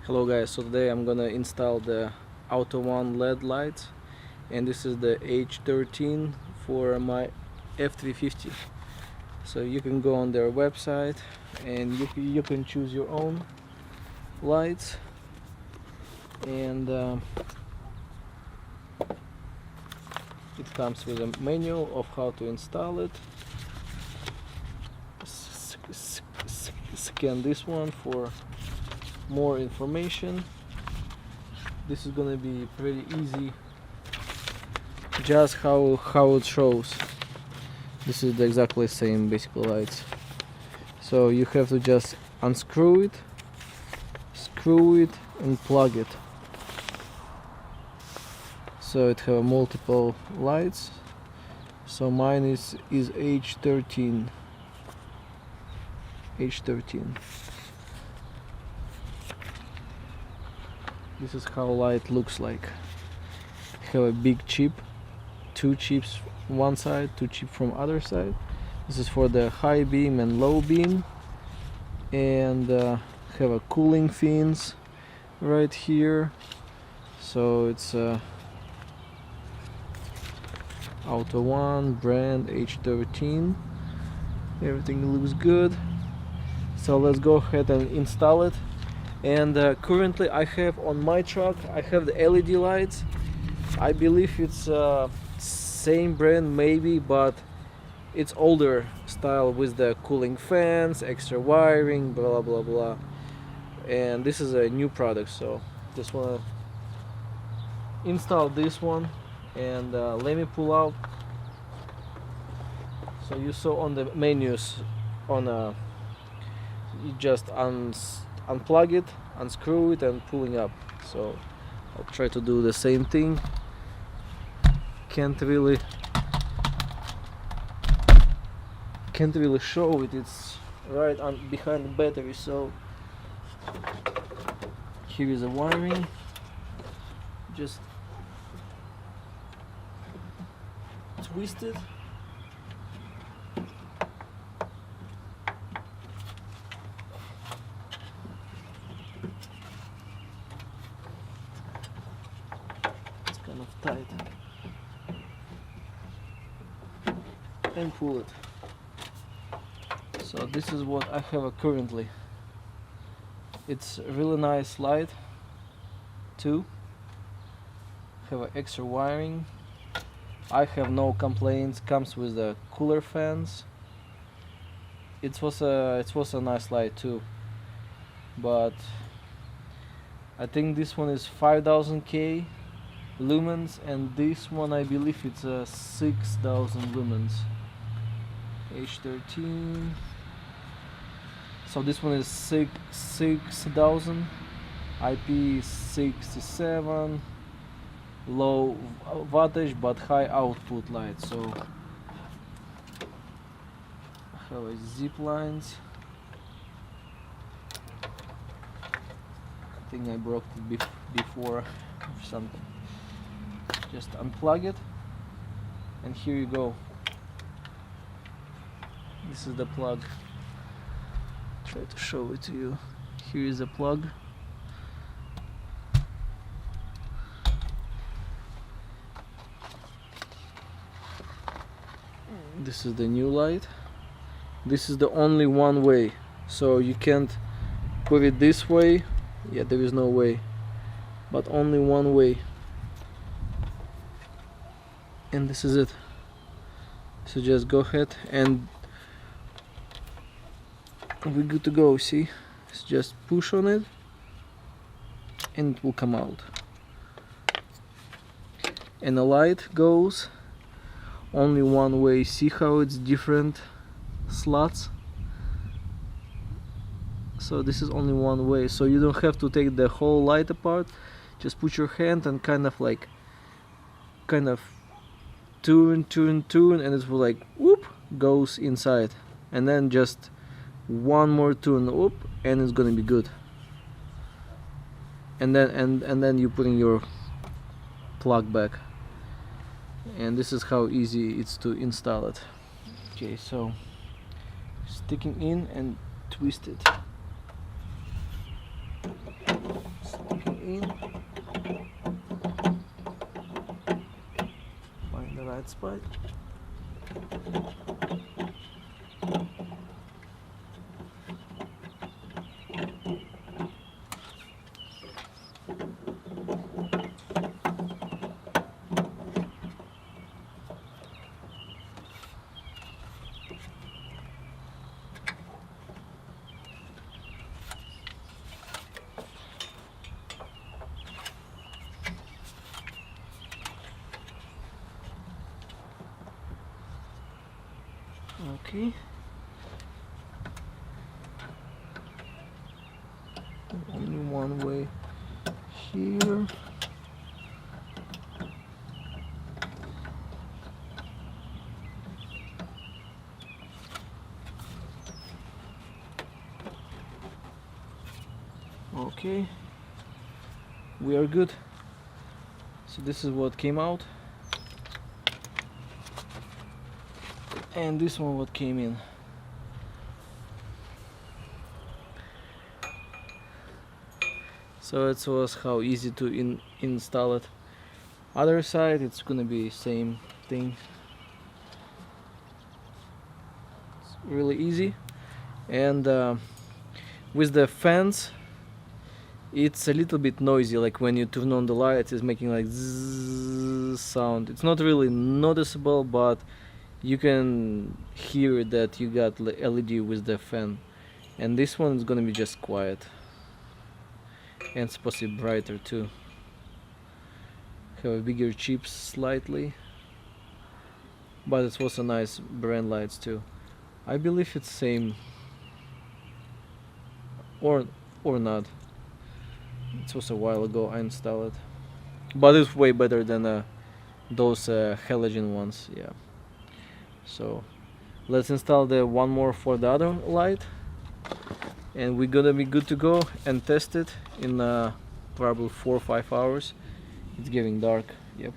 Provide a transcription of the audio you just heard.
Hello guys, so today I'm gonna install the AUTOONE LED lights, and this is the H13 for my F350. So you can go on their website and you can choose your own lights, and it comes with a manual of how to install it. Scan this one for more information. This is gonna be pretty easy, just how it shows. This is the exactly same basic lights. So you have to just unscrew it, screw it and plug it. So it have multiple lights. So mine is H13. This is how light looks like. Have a big chip, two chips one side, two chips from other side. This is for the high beam and low beam, and have a cooling fins right here. So it's AUTOONE brand H13. Everything looks good. So let's go ahead and install it. And currently I have on my truck, I have the LED lights. I believe it's same brand maybe, but it's older style with the cooling fans, extra wiring, blah blah blah. And this is a new product, so just wanna install this one. And let me pull out. So you saw on the menus on you just unplug it, unscrew it and pulling up. So I'll try to do the same thing. Can't really show it, it's right behind the battery. So here is a wiring, just twist it. Kind of tight, and pull it. So this is what I have currently. It's a really nice light too. Have an extra wiring. I have no complaints. Comes with the cooler fans. It was a nice light too, but I think this one is 5000K lumens, and this one I believe it's 6000 lumens. H13. So this one is 6000, IP67, low wattage but high output light. So I have a zip lines. I think I broke it before or something. Just unplug it, and here you go. This is the plug. Try to show it to you. Here is the plug. This is the new light. This is the only one way, so you can't put it this way. Yeah, there is no way, but only one way. And this is it. So just go ahead and we're good to go. See, it's just push on it and it will come out, and the light goes only one way. See how it's different slots? So this is only one way, so you don't have to take the whole light apart. Just put your hand and kind of tune, and it will like whoop goes inside, and then just one more tune, whoop, and it's gonna be good. And then you put in your plug back, and this is how easy it's to install it. Okay, so sticking in and twist it. in, find the right spot. Okay. Only one way here. Okay, we are good. So this is what came out, and this one what came in. So it was how easy to install it. Other side, it's gonna be same thing. It's really easy, and with the fans, it's a little bit noisy. Like when you turn on the lights, it's making like zzz sound. It's not really noticeable, but you can hear that you got LED with the fan. And this one is gonna be just quiet, and it's supposed to be brighter too. Have a bigger chips slightly, but it was a nice brand lights too. I believe it's same or not. It was a while ago I installed it, but it's way better than those halogen ones. Yeah. So let's install the one more for the other light, and we're gonna be good to go and test it in probably 4 or 5 hours. It's getting dark. Yep.